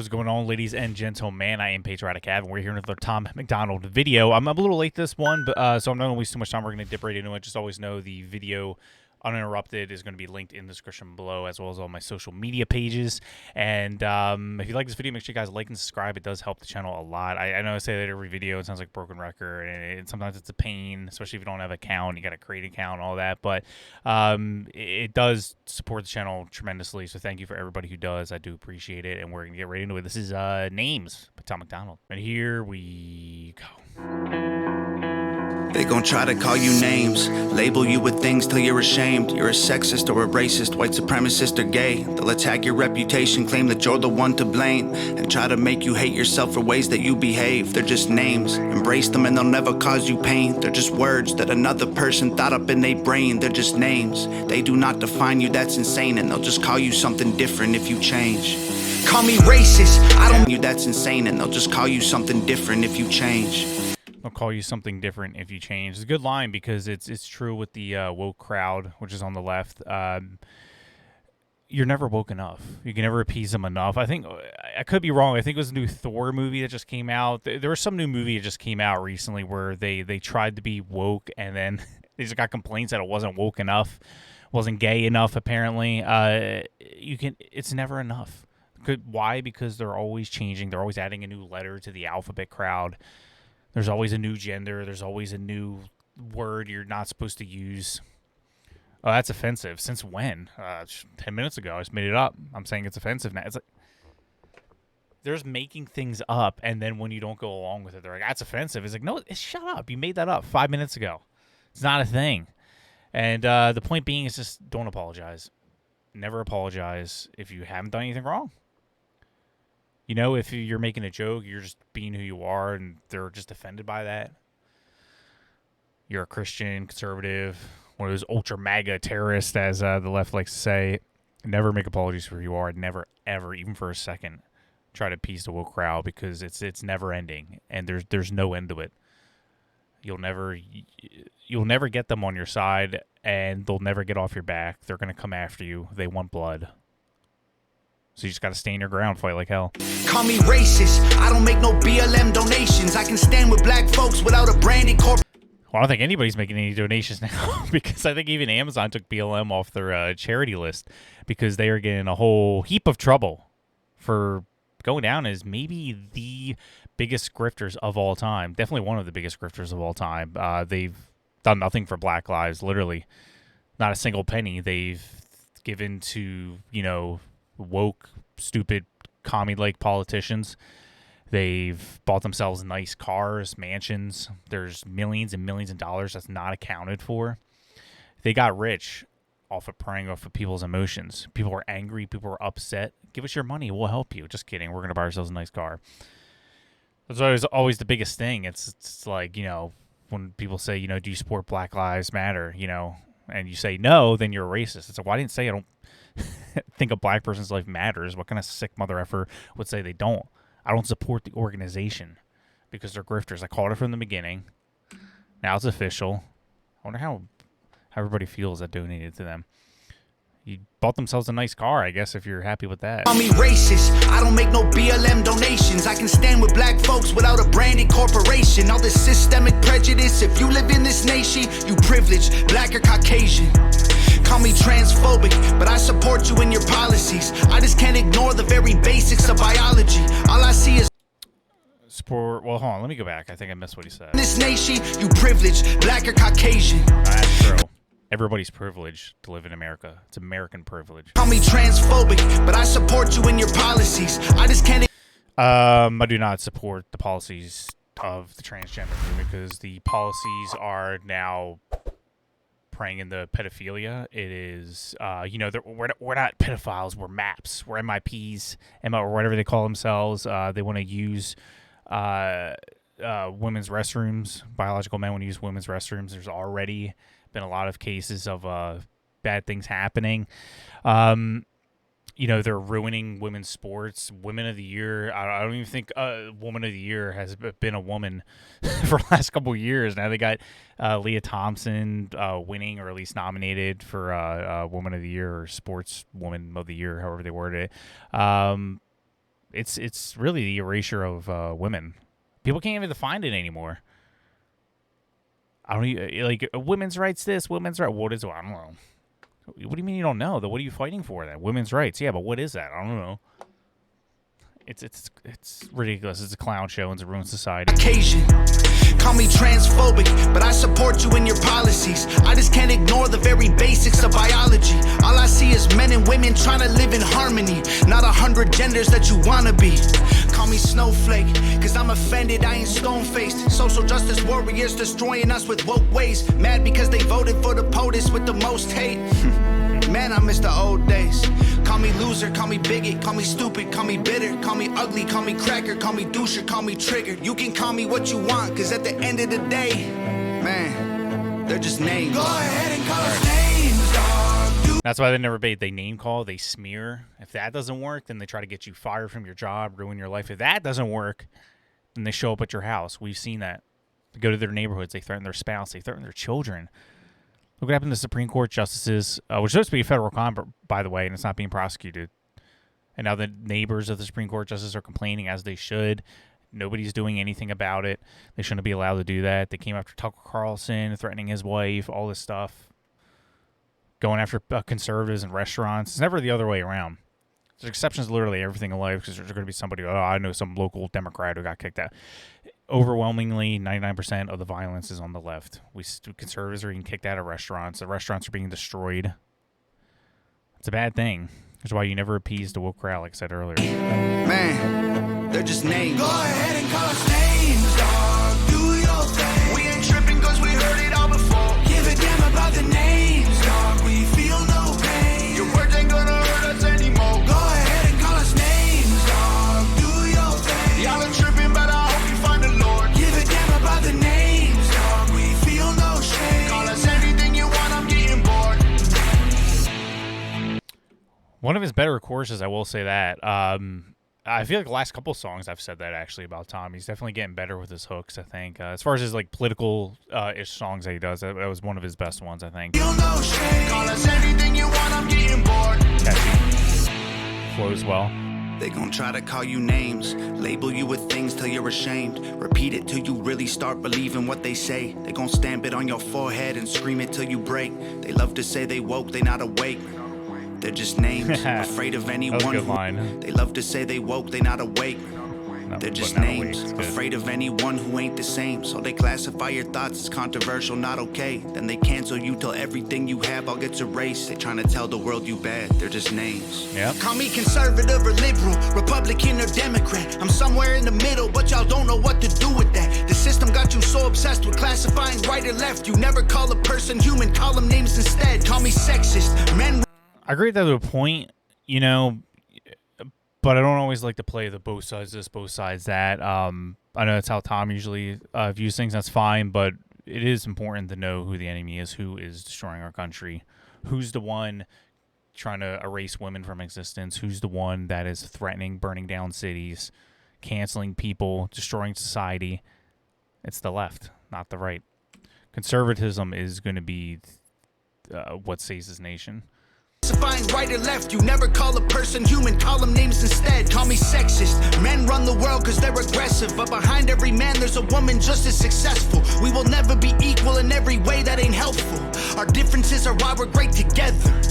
What's going on, ladies and gentlemen? I am Patriotic, and we're here in another Tom McDonald video. I'm a little late this one, but so I'm not going to waste too much time. We're going to dip right into it. Just always know the video uninterrupted is going to be linked in the description below, as well as all my social media pages. And if you like this video, make sure you guys like and subscribe. It does help the channel a lot. I know I say that every video. It sounds like a broken record, and sometimes it's a pain, especially if you don't have an account. You got to create an account and all that. But it does support the channel tremendously. So thank you for everybody who does. I do appreciate it. And we're going to get right into it. This is Names by Tom McDonald. And here we go. They gon' try to call you names, label you with things till you're ashamed. You're a sexist or a racist, white supremacist or gay. They'll attack your reputation, claim that you're the one to blame, and try to make you hate yourself for ways that you behave. They're just names, embrace them and they'll never cause you pain. They're just words that another person thought up in their brain. They're just names, they do not define you, that's insane. And they'll just call you something different if you change. Call me racist, I don't you, that's insane. And they'll just call you something different if you change. I'll call you something different if you change. It's a good line because it's true with the woke crowd, which is on the left. You're never woke enough. You can never appease them enough. I think I could be wrong. I think it was a new Thor movie that just came out. There was some new movie that just came out recently where they tried to be woke and then they just got complaints that it wasn't woke enough, wasn't gay enough. Apparently, it's never enough. Why? Because they're always changing. They're always adding a new letter to the alphabet crowd. There's always a new gender. There's always a new word you're not supposed to use. Oh, that's offensive. Since when? 10 minutes ago. I just made it up. I'm saying it's offensive now. It's like there's making things up, and then when you don't go along with it, they're like, that's offensive. It's like, no, shut up. You made that up 5 minutes ago. It's not a thing. And the point being is just don't apologize. Never apologize if you haven't done anything wrong. You know, if you're making a joke, you're just being who you are, and they're just offended by that. You're a Christian, conservative, one of those ultra MAGA terrorists, as the left likes to say. Never make apologies for who you are. Never, ever, even for a second, try to appease the woke crowd because it's never ending, and there's no end to it. You'll never get them on your side, and they'll never get off your back. They're gonna come after you. They want blood. So you just got to stand your ground, fight like hell. Call me racist, I don't make no BLM donations. I can stand with black folks without a branded corp. Well, I don't think anybody's making any donations now because I think even Amazon took BLM off their charity list because they are getting a whole heap of trouble for going down as maybe the biggest grifters of all time. Definitely one of the biggest grifters of all time. They've done nothing for Black lives, literally. Not a single penny. They've given to, woke, stupid, commie-like politicians. They've bought themselves nice cars, mansions. There's millions and millions of dollars that's not accounted for. They got rich off of preying off of people's emotions. People were angry. People were upset. Give us your money. We'll help you. Just kidding. We're going to buy ourselves a nice car. That's always the biggest thing. It's like, when people say, do you support Black Lives Matter, and you say no, then you're a racist. It's like, well, I didn't say I don't think a black person's life matters. What kind of sick mother effer would say they don't? I don't support the organization because they're grifters. I called it from the beginning. Now it's official. I wonder how everybody feels that donated to them. You bought themselves a nice car, I guess, if you're happy with that. Call me racist, I don't make no BLM donations. I can stand with black folks without a branded corporation. All this systemic prejudice, if you live in this nation, you privileged, black or Caucasian. Call me transphobic, but I support you in your policies. I just can't ignore the very basics of biology. All I see is sport. Well, hold on, let me go back. I think I missed what he said. In this nation, you privileged, black or Caucasian. That's true. Everybody's privileged to live in America. It's American privilege. Call me transphobic, but I support you in your policies. I just can't. I do not support the policies of the transgender movement because the policies are now preying into pedophilia. It is, we're not pedophiles. We're MAPs. We're MIPs, or whatever they call themselves. They want to use women's restrooms. Biological men want to use women's restrooms. There's already been a lot of cases of bad things happening. They're ruining women's sports. Women of the Year, I don't even think Woman of the Year has been a woman for the last couple of years. Now they got Leah Thompson winning, or at least nominated for Woman of the Year or Sports Woman of the Year, however they worded it. It's really the erasure of women. People can't even define it anymore. I don't even, like, women's rights this, women's right. What is it? I don't know. What do you mean you don't know? What are you fighting for then? Women's rights. Yeah, but what is that? I don't know. It's ridiculous. It's a clown show and it's a ruined society. Occasion. Call me transphobic, but I support you in your policies. I just can't ignore the very basics of biology. All I see is men and women trying to live in harmony, not 100 genders that you wanna be. Call me snowflake, cause I'm offended, I ain't stone-faced. Social justice warriors destroying us with woke ways. Mad because they voted for the POTUS with the most hate. Man, I miss the old days. Call me loser, call me bigot, call me stupid, call me bitter, call me ugly, call me cracker, call me doucher, call me triggered. You can call me what you want, cause at the end of the day, man, they're just names. Go ahead and call us names, dog. That's why they never bait. They name call, they smear. If that doesn't work, then they try to get you fired from your job, ruin your life. If that doesn't work, then they show up at your house. We've seen that. They go to their neighborhoods, they threaten their spouse, they threaten their children. Look what happened to Supreme Court justices, which is supposed to be a federal crime, by the way, and it's not being prosecuted. And now the neighbors of the Supreme Court justices are complaining, as they should. Nobody's doing anything about it. They shouldn't be allowed to do that. They came after Tucker Carlson, threatening his wife, all this stuff. Going after conservatives in restaurants. It's never the other way around. There's exceptions to literally everything in life, because there's going to be somebody, I know some local Democrat who got kicked out. Overwhelmingly, 99% of the violence is on the left. Conservatives are being kicked out of restaurants. The restaurants are being destroyed. It's a bad thing. That's why you never appease the woke crowd, like I said earlier. Man, they're just names. Go ahead and call us names, dog. Do your thing. We ain't tripping cause we heard it all before. Give a damn about the names, dog. We feel no pain. Your words ain't gonna hurt us anymore. Go ahead and call us names, dog. Do your thing. Y'all are tripping, but I hope you find the Lord. Give a damn about the names, dog. We feel no shame. Call us anything you want, I'm getting bored. One of his better choruses, I will say that. I feel like the last couple songs I've said that actually about Tom. He's definitely getting better with his hooks, I think. As far as his like political ish songs that he does, that was one of his best ones, I think. Feel no shame. Call us anything you want, I'm getting bored. Catchy. Flows well. They gon' try to call you names, label you with things till you're ashamed. Repeat it till you really start believing what they say. They gon' stamp it on your forehead and scream it till you break. They love to say they woke, they not awake. They're just names, afraid of anyone. That was a good line. They love to say they woke, they not awake. They're just names, afraid of anyone who ain't the same. So they classify your thoughts as controversial, not okay. Then they cancel you till everything you have all gets erased. They trying to tell the world you bad, they're just names. Yep. Call me conservative or liberal, Republican or Democrat. I'm somewhere in the middle, but y'all don't know what to do with that. The system got you so obsessed with classifying right or left. You never call a person human, call them names instead. Call me sexist, men. I agree with that to a point, you know, but I don't always like to play the both sides this, both sides that. I know that's how Tom usually views things. That's fine, but it is important to know who the enemy is, who is destroying our country, who's the one trying to erase women from existence, who's the one that is threatening burning down cities, canceling people, destroying society. It's the left, not the right. Conservatism is going to be what saves this nation. Classifying right or left, you never call a person human, call them names instead. Call me sexist. Men run the world cause they're aggressive, but behind every man there's a woman just as successful. We will never be equal in every way, that ain't helpful. Our differences are why we're great together.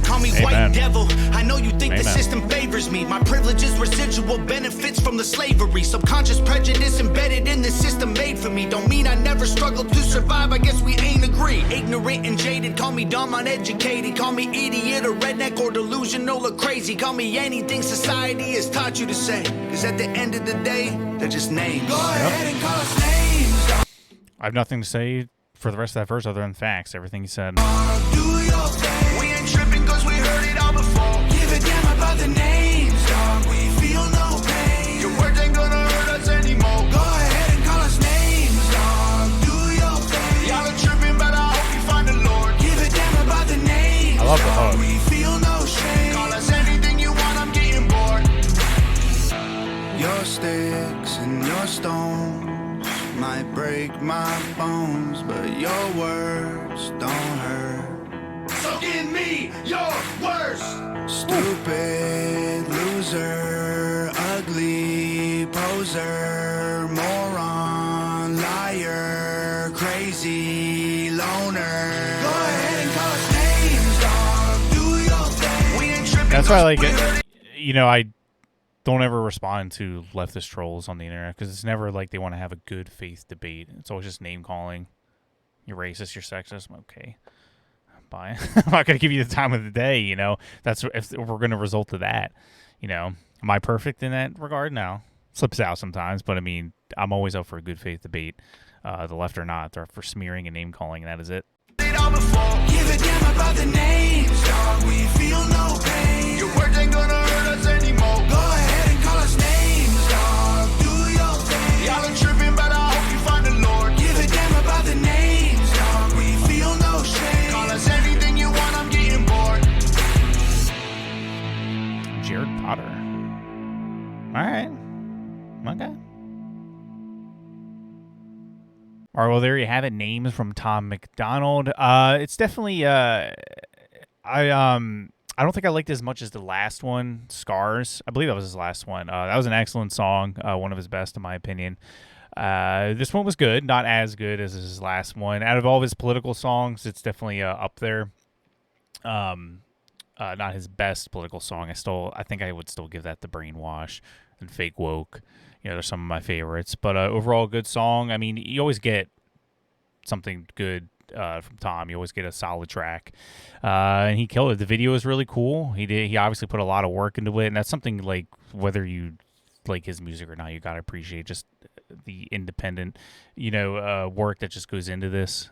Call me Amen. white devil. I know you think Amen. the system favors me. My privilege is residual benefits from the slavery. Subconscious prejudice embedded in the system made for me. Don't mean I never struggled to survive, I guess we ain't agree. Ignorant and jaded, call me dumb, uneducated. Call me idiot or redneck or delusional or crazy. Call me anything society has taught you to say. Cause at the end of the day, they're just names. Go ahead and call us names. I have nothing to say for the rest of that verse other than facts. Everything he said. Do your thing. We ain't tripping cause we heard it all before. Give a damn about the names, dog. We feel no pain. Your words ain't gonna hurt us anymore. Go ahead and call us names, dog. Do your thing. Y'all are tripping, but I hope you find the Lord. Give a damn about the names. I love the dog. hook. We feel no shame. Call us anything you want, I'm getting bored. Your sticks and your stones might break my bones, but your words don't hurt. So give me your worst. Stupid, loser, ugly. loser, moron, liar, crazy, loner. Go ahead and call us names, dog. Do your thing. We ain't tripping. That's why I like it. You know, I don't ever respond to leftist trolls on the internet because it's never like they want to have a good faith debate. It's always just name calling. You're racist, you're sexist. Okay. Bye. I'm not going to give you the time of the day, you know. That's if we're going to result to that, you know. Am I perfect in that regard? No. Slips out sometimes, but I mean, I'm always up for a good faith debate, the left or not. They're for smearing and name calling, and that is it. Give a damn about the names, dog. We feel no pain. Your words ain't gonna hurt us anymore. Go ahead and call us names, dog. Do your thing. Y'all are tripping, but I hope you find the Lord. Give a damn about the names, dog. We feel no shame. Call us anything you want, I'm getting bored. Jared Potter. All right. Okay. All right, well, there you have it. Names from Tom McDonald. It's definitely I don't think I liked it as much as the last one, Scars. I believe that was his last one. That was an excellent song, one of his best in my opinion. This one was good, not as good as his last one. Out of all of his political songs, it's definitely up there. Not his best political song. I think I would still give that the Brainwash and Fake Woke. You know, they're some of my favorites. But overall, good song. I mean, you always get something good from Tom. You always get a solid track. And he killed it. The video is really cool. He obviously put a lot of work into it. And that's something, like, whether you like his music or not, you got to appreciate just the independent, work that just goes into this.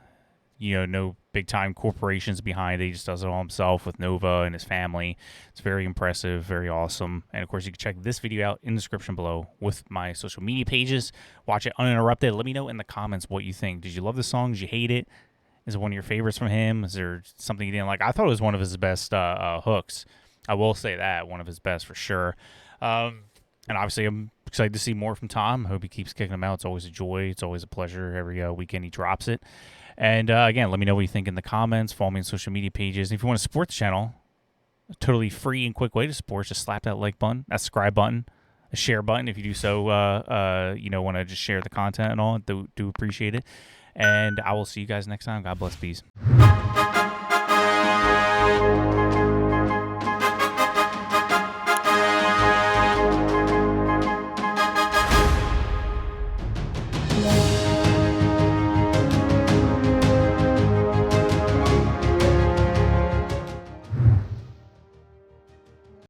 No big-time corporations behind it. He just does it all himself with Nova and his family. It's very impressive, very awesome. And, of course, you can check this video out in the description below with my social media pages. Watch it uninterrupted. Let me know in the comments what you think. Did you love the song? Did you hate it? Is it one of your favorites from him? Is there something you didn't like? I thought it was one of his best hooks. I will say that. One of his best for sure. And, obviously, I'm excited to see more from Tom. I hope he keeps kicking them out. It's always a joy. It's always a pleasure. Every weekend he drops it. And, again, let me know what you think in the comments. Follow me on social media pages. And if you want to support the channel, a totally free and quick way to support, just slap that like button, that subscribe button, a share button. If you do so, want to just share the content and all, do appreciate it. And I will see you guys next time. God bless. Peace.